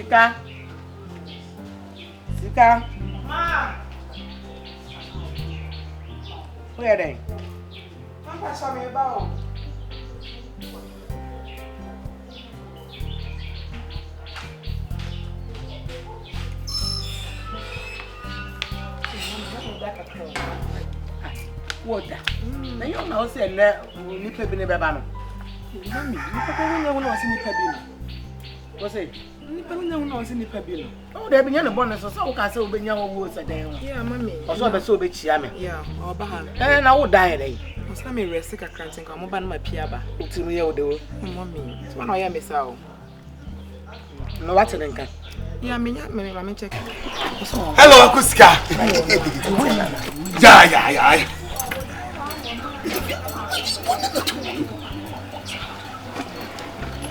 Sika. Sika. Ma. Where are they? Mama saw me about. What? Now you know say na ni pe bi ne beba no. Mami, ni papa nya hu na osi ni pa bi no. What say? Ni papa nya hu na osi ni pa bi no. Oh, there be nya no bonus so wo ka say obenya wo sa dan ho. Yeah, mami. Oso be say obechia me. Yeah, oba ha. Na wo dan dey. Osa me rest ka krantin ka mo ba na ma pia ba. Utinu ye wo de wo. Mami, so na ya me sa o. No what then kan? Yeah, me check. Hello, Akuska. Yeah.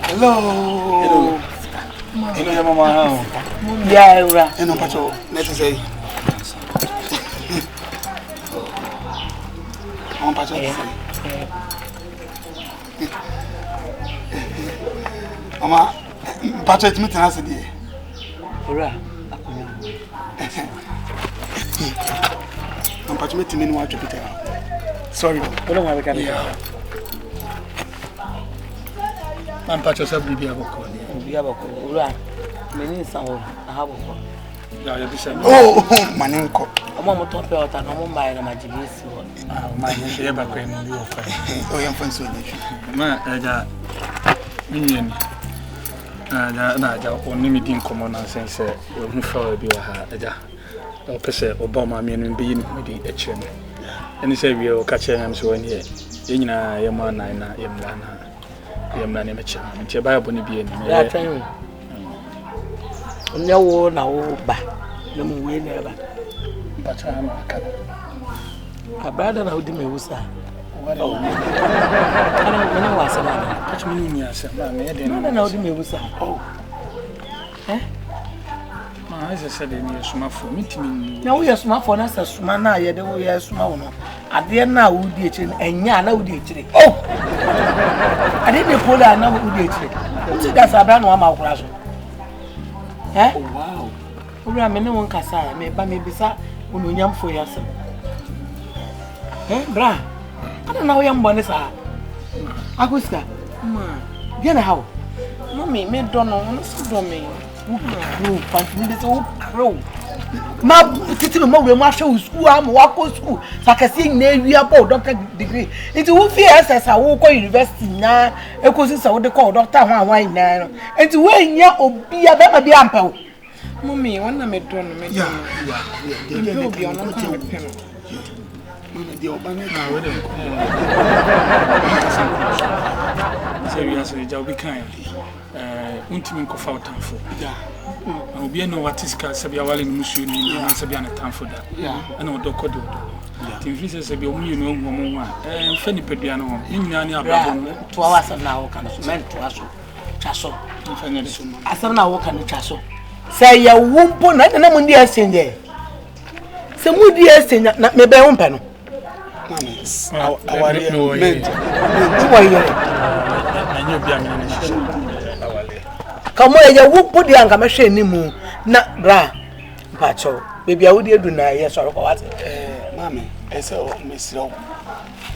Hello. Hello, your mama. Yeah, ura. No, Pacho. Let's say. On Pacho. Mama, Pacho, it's me to answer the. Ura. I'm Pacho, me to me no to Peter. Sorry. Don't worry, can you? I'm Pacho, so be aboko. Be aboko. Ura. Me ni sanwo. Ahaboko. Yeah, you be saying. Oh, maninko. Omo mo to pe ota no mo mai na majibisi ho. Ah, my share back when you were fine. Oh, you're fine, so ma, minion. Only me didn't come on and say, you follow be a haja. Or per se, Obama, me and being with the chain. And he said, we will catch him so in here. Yina, Yamana, Yamana, Macha, and Chabaya Bonibi. Yeah, tell you. No, no, ba. No, we never. But I'm a brother now, Dimmy was that. I don't know what's about. catch me in your son. I don't know, Dimmy was that. Oh, Eh? as I said, in your smart for meeting. Now we are smart for us as Sumana, yet we are small. At the end now, we did it, and Yana would eat it. Oh! I didn't pull that now, would eat it. That's a brand one mouth. Eh? Oh, wow. Ura me ne won kasa me ba me bisa ononyam fo yasem bra ana na wo yam bone sa Akuska ma dia na hawo mami me do no no so do me wo pant me be so pro ma titi mo we mo ahwe school am wa ko school sakasi na ewia ba doctor degree nti wo fi SS a wo ko university na ekosi sa wo de ko doctor ho anwan na no nti wo nya obi a be ma bi ampa Mummy, one of me done me. Yeah. You will be on a pen. The Obama. Seriously, I'll be kind. Untimin Kofa Tanfo. Yeah. I'll be no what is Sabia Wally Mushuni and Sabiana Tanfo. Yeah. And I'll do Kodo. The visitors will be only no woman. And Fanny Pediano, Nani Abram, 2 hours now can meant to us. Chasso. I saw now walk on the chasso. Say ya wumpo na na mundi asenje se mudi asenya na me be wumpa no mama aware no ment wo yere anyo bia me na shisha awale kamo ya wumpo di anga mahwe nimu na bra mpacho bebi awudi edu na ye soro ko wate mama ese o mesiro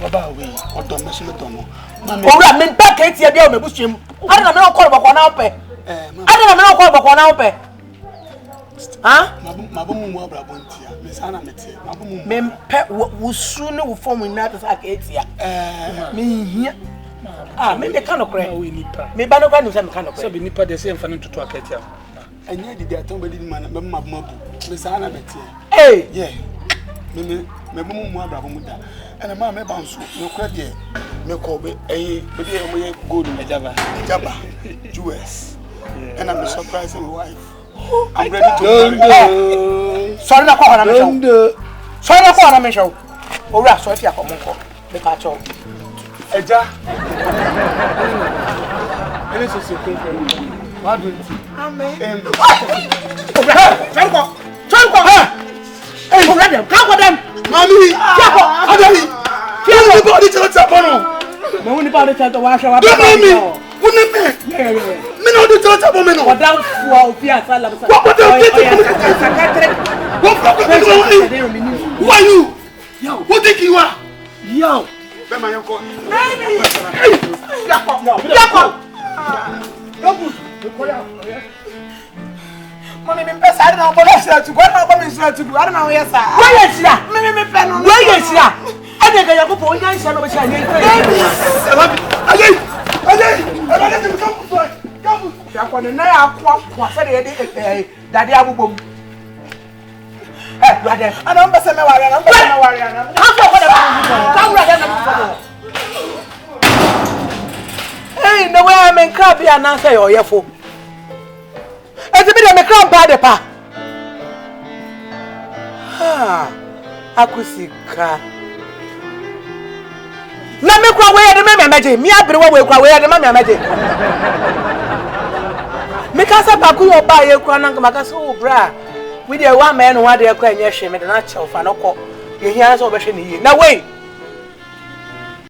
baba we odo mesiro do no mama owura me nta ka etia bia o mebusuem ana na me okoro bako na ope ana na me okoro bako na ope ah mabomu mu abrabo ntia me sana metie mabomu me pe wo su ne wo form na ta sa ka etia me hia me de kan okre me ba no kwa ni se me kan okre so bi nipa de se mfa no toto akatia anya didi aton be didi mana me mabomu me sana metie yeah me mabomu mu abrabo mu da ana ma me banso me kra de me ko be be de mo ye gold me jaba US and I'm surprising my wife. I'm ready to go. Sorry na kwa na me show. Sorry na kwa na me show. Ora so ti akomonko. Me pa cho. Eja. Ele so se ko. What do you? Amen. Ora, sorry ko. Hey, ora dem. Ka ko dem. Mami. Tiako. Adali. Tiako body to tap on. Me woni pa de tell to wa sha wa. Don't me. Me no do touch about me no. What down for Pia Salam? What do you Who are you? Yo, who think you are? Yo. Bema yoko. Mommy, me pesa, I don't know what to go. I don't know what to do. I don't know where sir. Where is that? Me pen. Where is that? I think I go for one shall be shining. Come. Yakwana na akwa say daddy abubom. Brother, I don't pass me worry. How for what come brother. Hey, no way I'm in crab here now say oyefo. Eti bi de me crab bad pa. Akusika. Na me kwa we de me meje, mi abere we kwa we de me meje. Me ka sa pa ku yo ba ye kwa na maka so bra. We dey one man one dey kwa enye hwe me de na chew fa no ko. Ye hia so be hwe ni yi. Na wei.